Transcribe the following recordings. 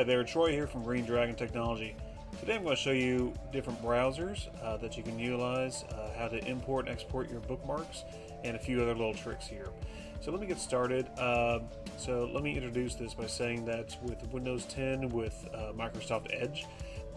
Hi there, Troy here from Green Dragon Technology. Today I'm going to show you different browsers that you can utilize, how to import and export your bookmarks, and a few other little tricks here. So let me get started. So let me introduce this by saying that with Windows 10 with Microsoft Edge,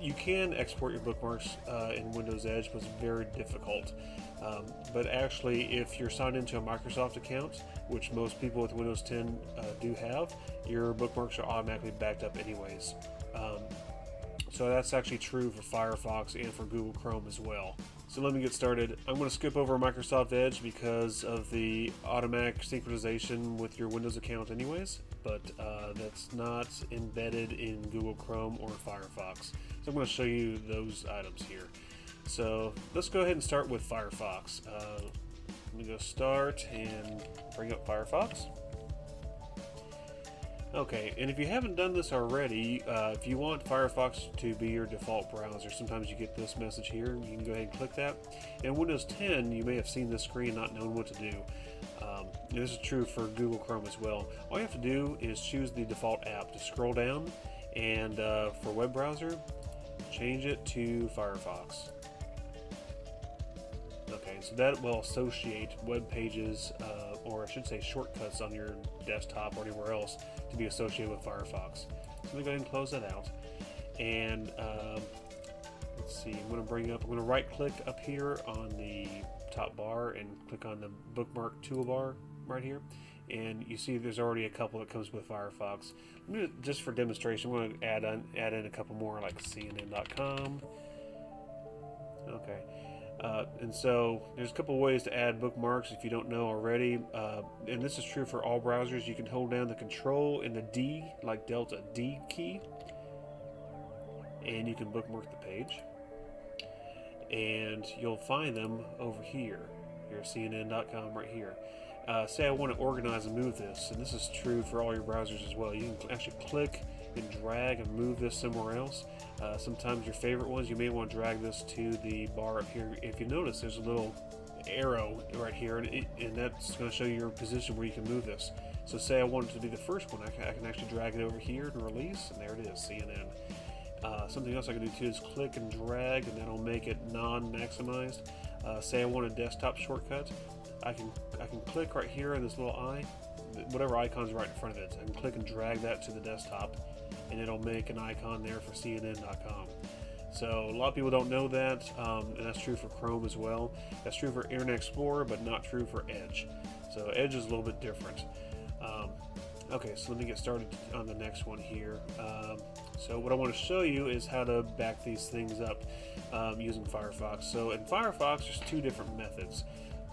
you can export your bookmarks in Windows Edge, but it's very difficult. But actually, if you're signed into a Microsoft account, which most people with Windows 10 do have, your bookmarks are automatically backed up anyways. So that's actually true for Firefox and for Google Chrome as well. So let me get started. I'm going to skip over Microsoft Edge because of the automatic synchronization with your Windows account anyways, but that's not embedded in Google Chrome or Firefox. So I'm going to show you those items here. So let's go ahead and start with Firefox. Let me go start and bring up Firefox. Okay, and if you haven't done this already, if you want Firefox to be your default browser, sometimes you get this message here. You can go ahead and click that. In Windows 10, you may have seen this screen not knowing what to do. And this is true for Google Chrome as well. All you have to do is choose the default app. To scroll down, and for web browser, change it to Firefox. Okay, so that will associate web pages, or I should say shortcuts on your desktop or anywhere else to be associated with Firefox. So let me go ahead and close that out. And let's see, I'm going to right click up here on the top bar and click on the Bookmark Toolbar right here. And you see there's already a couple that comes with Firefox. Just for demonstration, I'm going to add in a couple more like CNN.com. Okay. And so there's a couple ways to add bookmarks if you don't know already, and this is true for all browsers. You can hold down the Control and the D, like Delta D key, and you can bookmark the page, and you'll find them over here. Here's CNN.com right here. Say I want to organize and move this, and this is true for all your browsers as well. You can actually click and drag and move this somewhere else. Sometimes your favorite ones, you may want to drag this to the bar up here. If you notice, there's a little arrow right here, and that's going to show you your position where you can move this. So say I want it to be the first one, I can actually drag it over here and release, and there it is, CNN. Something else I can do too is click and drag, and that'll make it non-maximized. Say I want a desktop shortcut, I can click right here on this little eye, whatever icon's right in front of it. I can click and drag that to the desktop, and it'll make an icon there for CNN.com. So a lot of people don't know that, and that's true for Chrome as well. That's true for Internet Explorer, but not true for Edge. So Edge is a little bit different. Okay, so let me get started on the next one here. So what I want to show you is how to back these things up using Firefox. So in Firefox, there's two different methods.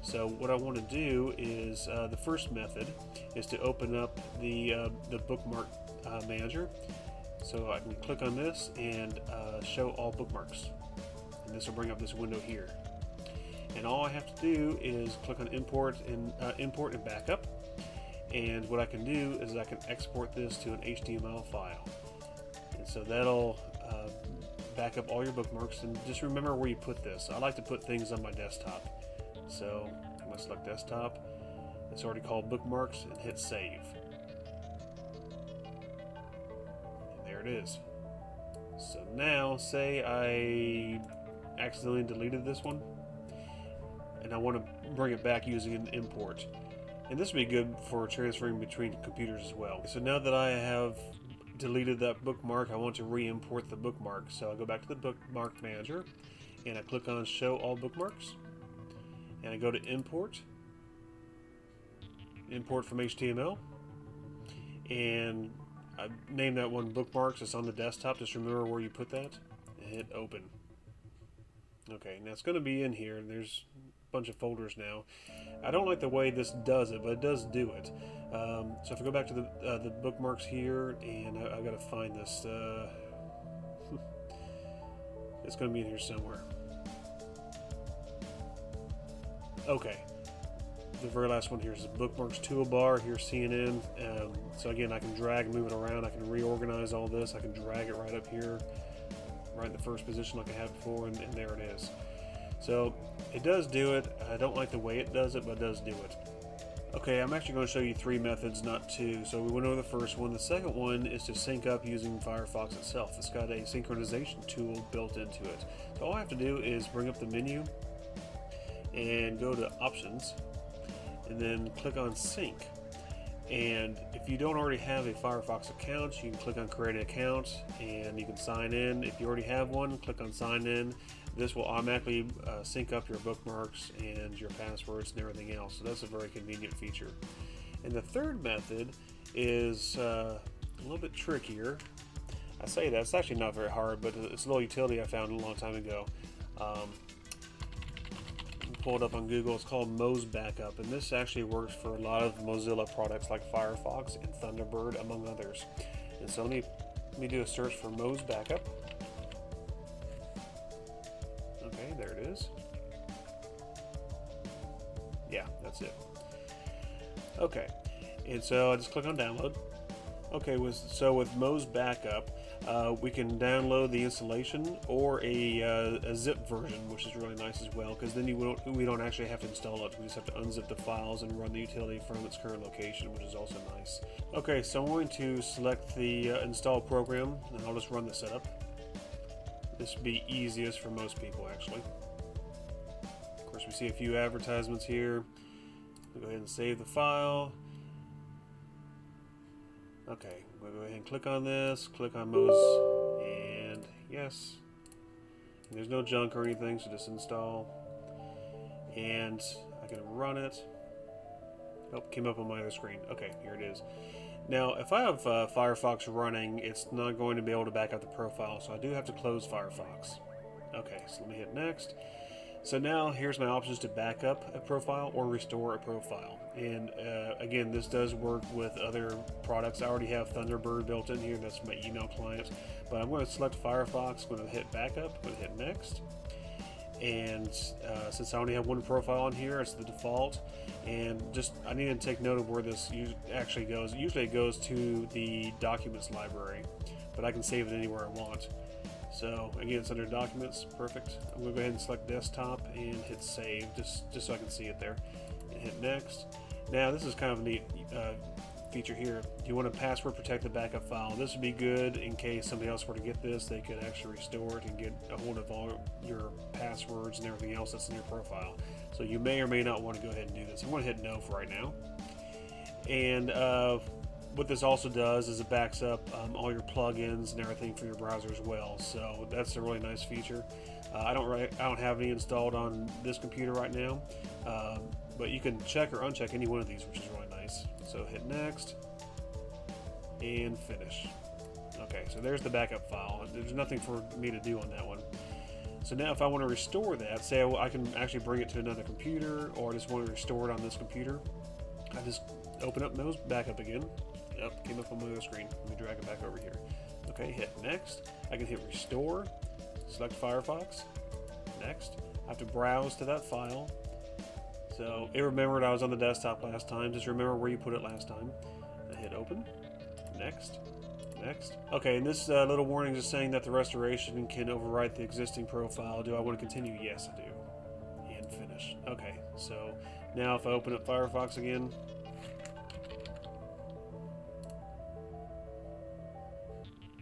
So what I want to do is, the first method is to open up the Bookmark Manager. So I can click on this and show all bookmarks. And this will bring up this window here. And all I have to do is click on import and backup. And what I can do is I can export this to an HTML file. And so that'll back up all your bookmarks. And just remember where you put this. I like to put things on my desktop. So I'm going to select desktop. It's already called bookmarks, and hit save. And there it is. So now say I accidentally deleted this one, and I want to bring it back using an import. And this would be good for transferring between computers as well. So now that I have deleted that bookmark, I want to re-import the bookmark. So I go back to the Bookmark Manager, and I click on Show All Bookmarks. And I go to import from HTML, and I name that one bookmarks. It's on the desktop. Just remember where you put that, and hit open. Okay, now it's going to be in here, and there's a bunch of folders now. I don't like the way this does it, but it does do it. So if I go back to the bookmarks here, and I've got to find this. It's going to be in here somewhere. Okay, the very last one here is the Bookmarks Toolbar. Here's CNN. So again, I can drag, move it around. I can reorganize all this. I can drag it right up here, right in the first position like I had before, and there it is. So it does do it. I don't like the way it does it, but it does do it. Okay, I'm actually going to show you 3 methods, not 2. So we went over the first one. The second one is to sync up using Firefox itself. It's got a synchronization tool built into it. So all I have to do is bring up the menu and go to Options, and then click on Sync. And if you don't already have a Firefox account, you can click on Create an Account and you can sign in. If you already have one, click on Sign In. This will automatically sync up your bookmarks and your passwords and everything else. So that's a very convenient feature. And the third method is a little bit trickier. I say that, it's actually not very hard, but it's a little utility I found a long time ago. Pull it up on Google. It's called Mozbackup, and this actually works for a lot of Mozilla products like Firefox and Thunderbird, among others. And so let me do a search for Mozbackup. Okay, there it is. Yeah, that's it. Okay, and so I just click on download. Okay, so with Mozbackup, we can download the installation or a zip version, which is really nice as well, because then we don't actually have to install it. We just have to unzip the files and run the utility from its current location, which is also nice. Okay, so I'm going to select the install program, and I'll just run the setup. This would be easiest for most people, actually. Of course, we see a few advertisements here. We'll go ahead and save the file. Okay, we'll go ahead and click on this, click on Moz, and yes. And there's no junk or anything, so just install. And I can run it. Oh, came up on my other screen. Okay, here it is. Now, if I have Firefox running, it's not going to be able to back up the profile, so I do have to close Firefox. Okay, so let me hit next. So now here's my options to back up a profile or restore a profile. And again, this does work with other products. I already have Thunderbird built in here. That's my email client. But I'm going to select Firefox. I'm going to hit backup. I'm going to hit next. And since I only have one profile on here, it's the default. And just I need to take note of where this actually goes. Usually it goes to the documents library, but I can save it anywhere I want. So again, it's under Documents. Perfect. I'm going to go ahead and select Desktop and hit Save, just so I can see it there. And hit Next. Now this is kind of a neat feature here. You want to password protect the backup file. This would be good in case somebody else were to get this. They could actually restore it and get a hold of all your passwords and everything else that's in your profile. So you may or may not want to go ahead and do this. I'm going to hit No for right now. And what this also does is it backs up all your plugins and everything for your browser as well. So that's a really nice feature. I don't have any installed on this computer right now, but you can check or uncheck any one of these, which is really nice. So hit next and finish. Okay, so there's the backup file. There's nothing for me to do on that one. So now if I want to restore that, say I can actually bring it to another computer, or I just want to restore it on this computer, I just open up Mozbackup again. Yep, came up on my other screen. Let me drag it back over here. Okay, hit next. I can hit restore, select Firefox, next. I have to browse to that file. So it remembered I was on the desktop last time. Just remember where you put it last time. I hit open, next, next. Okay, and this little warning is saying that the restoration can overwrite the existing profile. Do I want to continue? Yes, I do. And finish. Okay, so now if I open up Firefox again,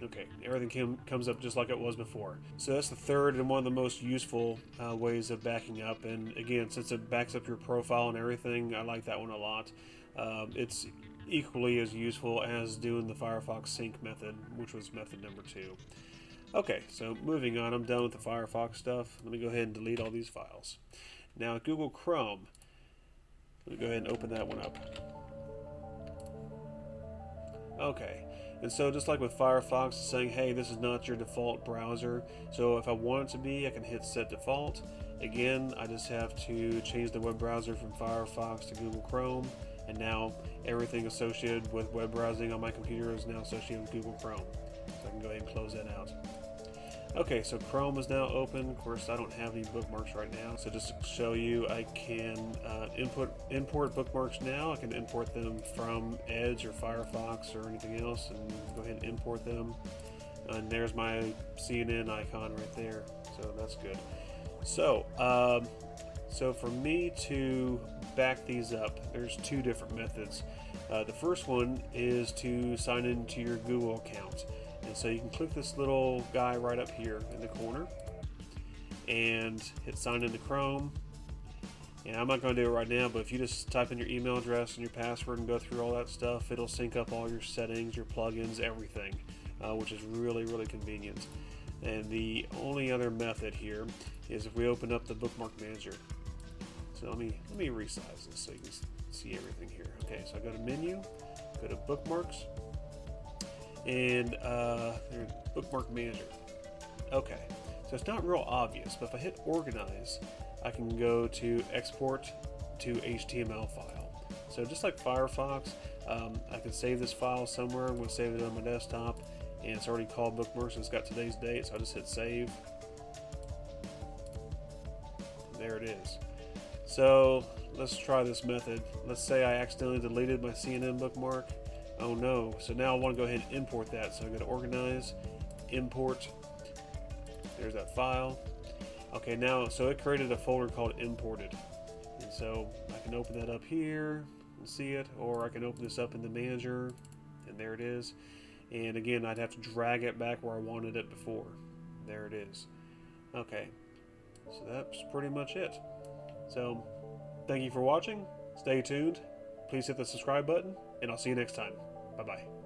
okay, everything comes up just like it was before. So that's the third and one of the most useful ways of backing up. And again, since it backs up your profile and everything, I like that one a lot. It's equally as useful as doing the Firefox sync method, which was method number 2. Okay, so moving on, I'm done with the Firefox stuff. Let me go ahead and delete all these files. Now Google Chrome, let me go ahead and open that one up. Okay. And so just like with Firefox, it's saying, hey, this is not your default browser. So if I want it to be, I can hit Set Default. Again, I just have to change the web browser from Firefox to Google Chrome. And now everything associated with web browsing on my computer is now associated with Google Chrome. So I can go ahead and close that out. Okay, so Chrome is now open. Of course, I don't have any bookmarks right now. So just to show you, I can import bookmarks now. I can import them from Edge or Firefox or anything else, and go ahead and import them. And there's my CNN icon right there. So that's good. So, so for me to back these up, there's two different methods. The first one is to sign into your Google account. And so you can click this little guy right up here in the corner and hit sign into Chrome. And I'm not going to do it right now, but if you just type in your email address and your password and go through all that stuff, it'll sync up all your settings, your plugins, everything, which is really, really convenient. And the only other method here is if we open up the Bookmark Manager. So let me resize this so you can see everything here. Okay, so I go to Menu, go to Bookmarks, and there's Bookmark Manager. Okay, so it's not real obvious, but if I hit Organize, I can go to Export to HTML file. So just like Firefox, I can save this file somewhere. I'm going to save it on my desktop, and it's already called Bookmarks, and it's got today's date, so I just hit Save. There it is. So let's try this method. Let's say I accidentally deleted my CNN bookmark. Oh no, so now I want to go ahead and import that. So I go to Organize, Import, there's that file. Okay, now, so it created a folder called Imported. And so I can open that up here and see it, or I can open this up in the Manager, and there it is. And again, I'd have to drag it back where I wanted it before. There it is. Okay, so that's pretty much it. So, thank you for watching. Stay tuned. Please hit the subscribe button, and I'll see you next time. Bye-bye.